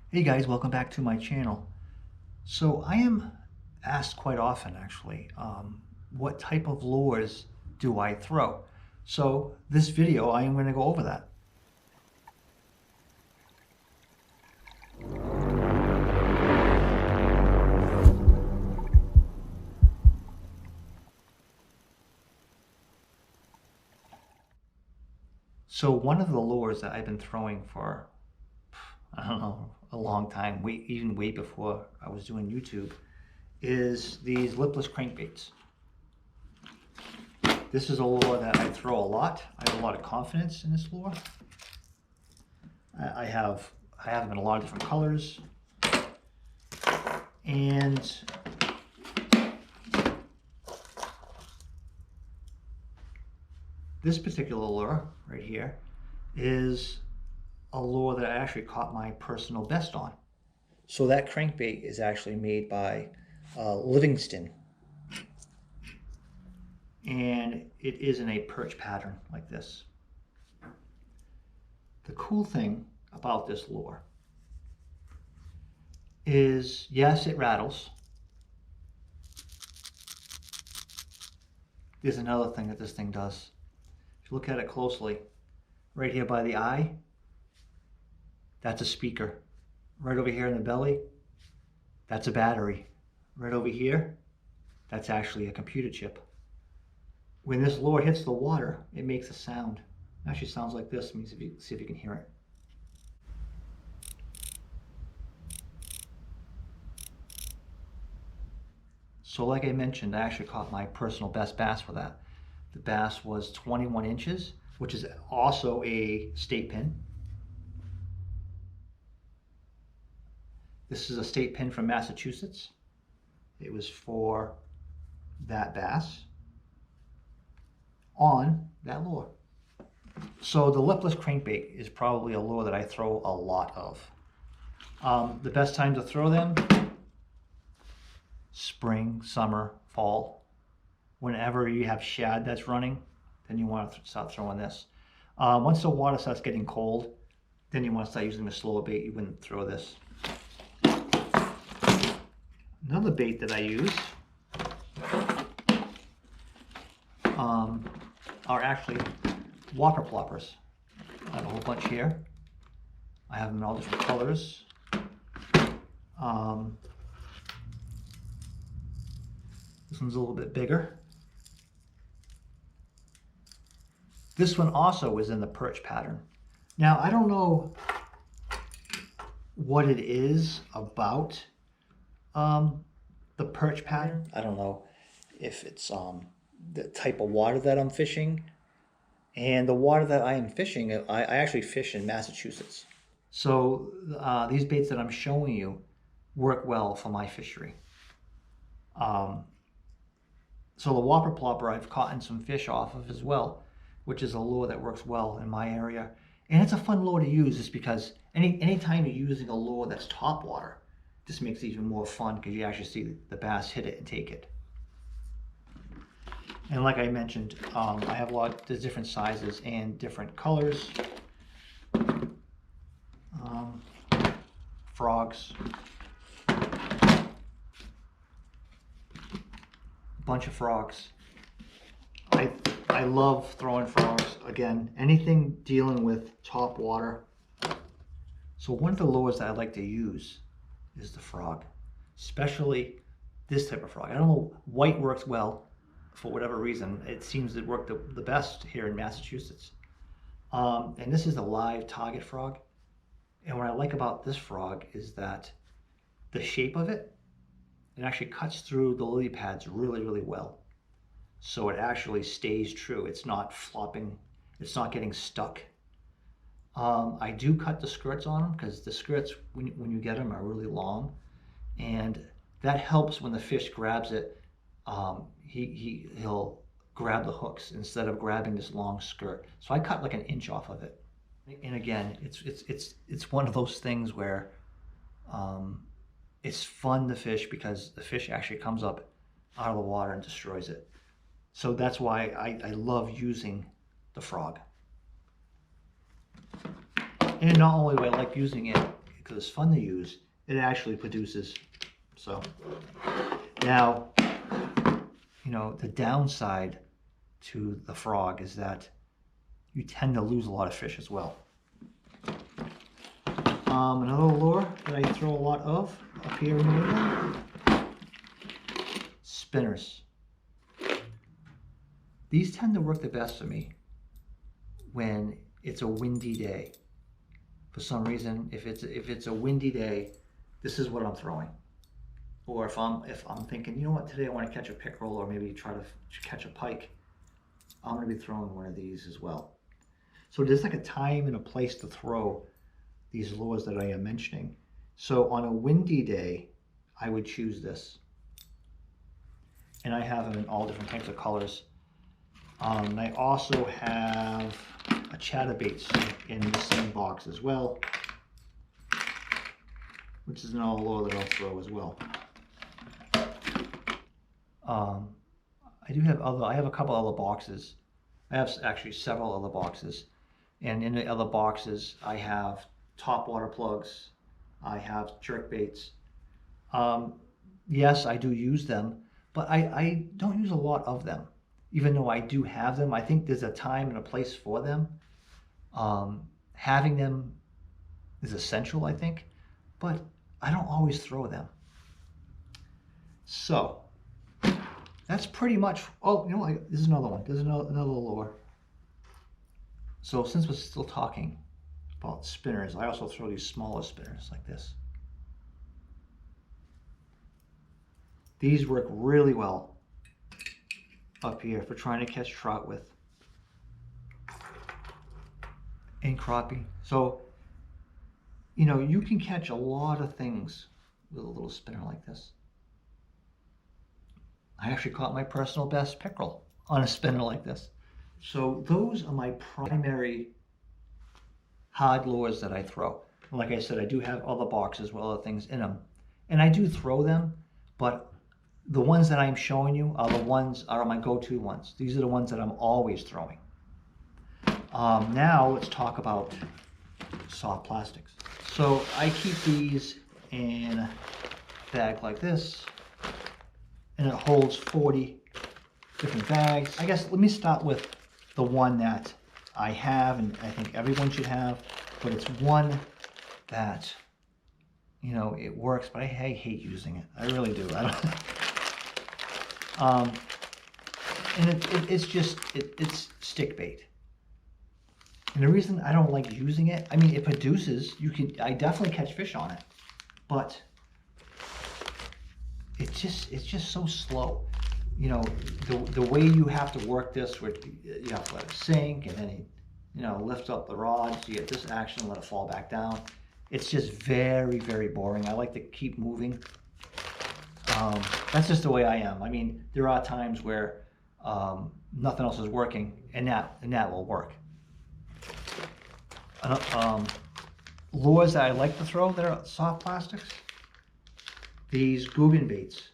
Hey guys, welcome back to my channel. So I am asked quite often actually, what type of lures do I throw? So this video, I am going to go over that. So one of the lures that I've been throwing for, I don't know, a long time, even way before I was doing YouTube, is these lipless crankbaits. This is a lure that I throw a lot. I have a lot of confidence in this lure. I have them in a lot of different colors. And this particular lure right here is a lure that I actually caught my personal best on. So that crankbait is actually made by Livingston. And it is in a perch pattern like this. The cool thing about this lure is, yes, it rattles. There's another thing that this thing does. If you look at it closely, right here by the eye, that's a speaker. Right over here in the belly, that's a battery. Right over here, that's actually a computer chip. When this lure hits the water, it makes a sound. It actually sounds like this. Let me see if you can hear it. So like I mentioned, I actually caught my personal best bass for that. The bass was 21 inches, which is also a state pin. This is a state pin from Massachusetts. It was for that bass on that lure. So the lipless crankbait is probably a lure that I throw a lot of. The best time to throw them: spring, summer, fall. Whenever you have shad that's running, then you want to start throwing this. Once the water starts getting cold, then you want to start using the slower bait. You wouldn't throw this. Another bait that I use are actually Whopper Ploppers. I have a whole bunch here. I have them in all different colors. This one's a little bit bigger. This one also is in the perch pattern. Now, I don't know what it is about the perch pattern. I don't know if it's the type of water that I'm fishing. And the water that I am fishing, I actually fish in Massachusetts. So these baits that I'm showing you work well for my fishery. So the Whopper Plopper I've caught some fish off of as well, which is a lure that works well in my area. And it's a fun lure to use just because anytime you're using a lure that's top water, this makes it even more fun because you actually see the bass hit it and take it. And like I mentioned, I have there's different sizes and different colors. Frogs. Bunch of frogs. I love throwing frogs. Again, anything dealing with top water. So one of the lures that I like to use is the frog, especially this type of frog. I don't know, white works well for whatever reason. It seems to work the best here in Massachusetts. And this is a live target frog. And what I like about this frog is that the shape of it actually cuts through the lily pads really, really well. So it actually stays true. It's not flopping. It's not getting stuck. I do cut the skirts on them because the skirts, when you get them, are really long. And that helps when the fish grabs it. He'll grab the hooks instead of grabbing this long skirt. So I cut like an inch off of it. And again, it's one of those things where it's fun to fish because the fish actually comes up out of the water and destroys it. So that's why I love using the frog. And not only do I like using it, because it's fun to use, it actually produces. So now, you know, the downside to the frog is that you tend to lose a lot of fish as well. Another lure that I throw a lot of up here in New England, spinners. These tend to work the best for me when it's a windy day. For some reason, if it's a windy day, this is what I'm throwing. Or if I'm thinking, you know what, today I want to catch a pickerel or maybe try to catch a pike, I'm going to be throwing one of these as well. So there's like a time and a place to throw these lures that I am mentioning. So on a windy day, I would choose this. And I have them in all different types of colors. And I also have a chatterbaits in the same box as well, which is another lure that I'll throw as well. I have a couple other boxes. I have actually several other boxes. And in the other boxes, I have top water plugs. I have jerk baits. Yes, I do use them, but I don't use a lot of them. Even though I do have them, I think there's a time and a place for them. Having them is essential, I think, but I don't always throw them. So that's pretty much, oh, you know, this is another one. There's another lure. So since we're still talking about spinners, I also throw these smaller spinners like this. These work really well up here for trying to catch trout with and crappie. So, you know, you can catch a lot of things with a little spinner like this. I actually caught my personal best pickerel on a spinner like this. So those are my primary hard lures that I throw. And like I said, I do have other boxes with other things in them. And I do throw them, but the ones that I'm showing you are my go-to ones. These are the ones that I'm always throwing. Now let's talk about soft plastics. So I keep these in a bag like this, and it holds 40 different bags. I guess let me start with the one that I have and I think everyone should have, but it's one that, you know, it works, but I hate using it. I really do. And it's stick bait. And the reason I don't like using it, I mean, it produces, I definitely catch fish on it, but it's just so slow. You know, the way you have to work this, where you have to let it sink and then you know, lift up the rod, so you get this action, let it fall back down. It's just very, very boring. I like to keep moving. That's just the way I am. I mean, there are times where nothing else is working, and that will work. Lures that I like to throw that are soft plastics, these Guggen baits,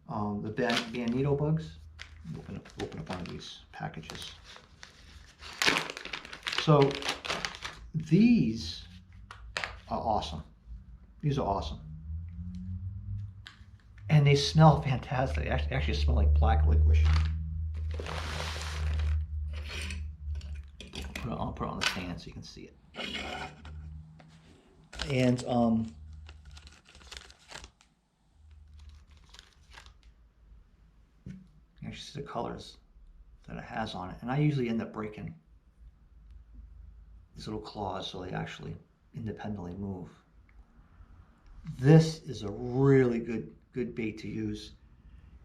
the Bonito bugs. Open up one of these packages. So these are awesome. These are awesome. And they smell fantastic. They actually smell like black licorice. I'll put it on the stand so you can see it. And you actually see the colors that it has on it. And I usually end up breaking these little claws so they actually independently move. This is a really good bait to use.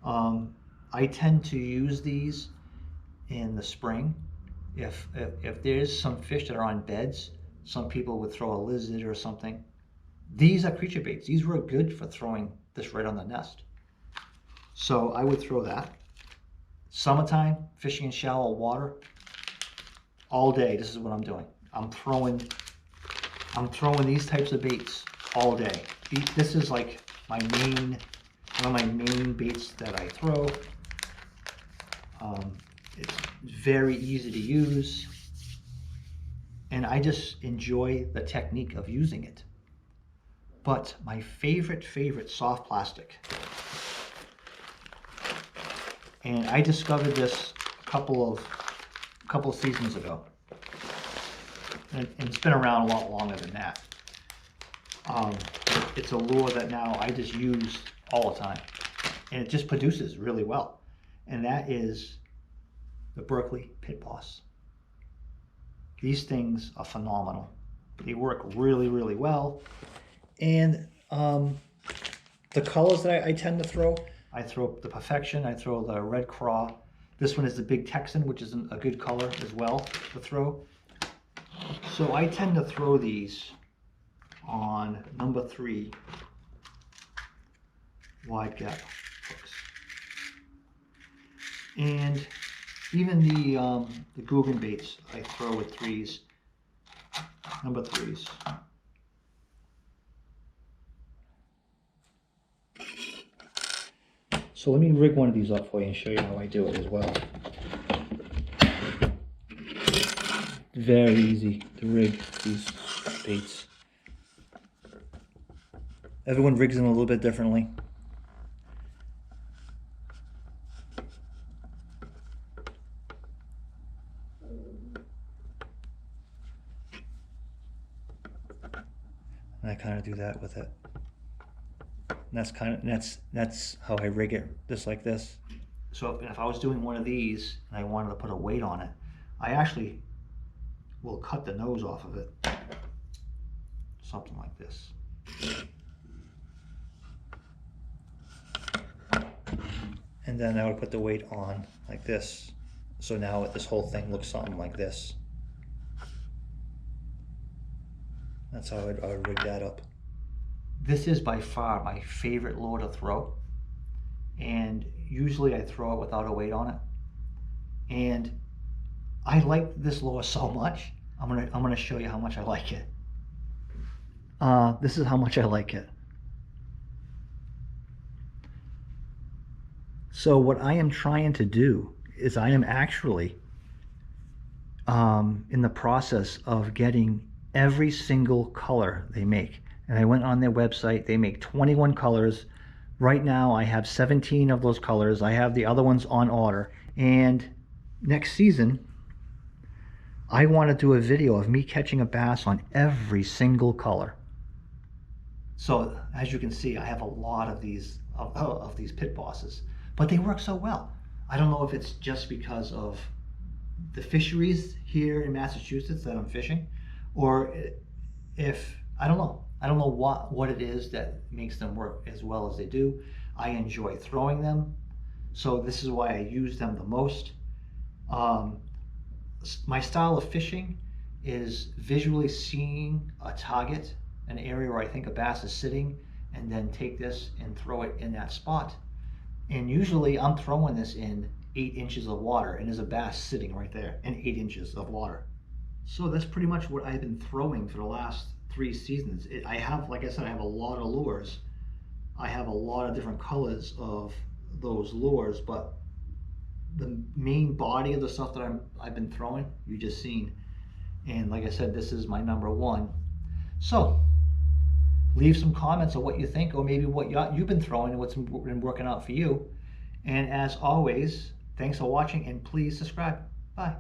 I tend to use these in the spring. If there's some fish that are on beds, some people would throw a lizard or something. These are creature baits. These were good for throwing this right on the nest. So I would throw that. Summertime, fishing in shallow water, all day, this is what I'm doing. I'm throwing these types of baits all day. This is like one of my main baits that I throw. It's very easy to use, and I just enjoy the technique of using it. But my favorite soft plastic, and I discovered this a couple of seasons ago, and it's been around a lot longer than that. It's a lure that now I just use all the time, and it just produces really well, and that is the Berkeley Pit Boss. These things are phenomenal. They work really, really well. And the colors that I tend to throw, I throw the Perfection, I throw the Red Craw. This one is the Big Texan, which is a good color as well to throw. So I tend to throw these on number 3 wide gap hooks. And even the Googan baits I throw with 3s, number 3s. So let me rig one of these up for you and show you how I do it as well. Very easy to rig these baits. Everyone rigs them a little bit differently. And I kind of do that with it. And that's how I rig it, just like this. So if I was doing one of these and I wanted to put a weight on it, I actually will cut the nose off of it. Something like this. And then I would put the weight on like this. So now this whole thing looks something like this. That's how I would rig that up. This is by far my favorite lure to throw. And usually I throw it without a weight on it. And I like this lure so much. I'm gonna show you how much I like it. This is how much I like it. So what I am trying to do is I am actually in the process of getting every single color they make. And I went on their website. They make 21 colors. Right now I have 17 of those colors. I have the other ones on order. And next season, I want to do a video of me catching a bass on every single color. So as you can see, I have a lot of these Pit Bosses, but they work so well. I don't know if it's just because of the fisheries here in Massachusetts that I'm fishing, or if, I don't know. I don't know what it is that makes them work as well as they do. I enjoy throwing them, so this is why I use them the most. My style of fishing is visually seeing a target, an area where I think a bass is sitting, and then take this and throw it in that spot. And usually I'm throwing this in 8 inches of water, and there's a bass sitting right there in 8 inches of water. So that's pretty much what I've been throwing for the last 3 seasons. I have, like I said, I have a lot of lures. I have a lot of different colors of those lures, but the main body of the stuff that I've been throwing, you just seen. And like I said, this is my number 1. So leave some comments on what you think, or maybe what you've been throwing and what's been working out for you. And as always, thanks for watching, and please subscribe. Bye.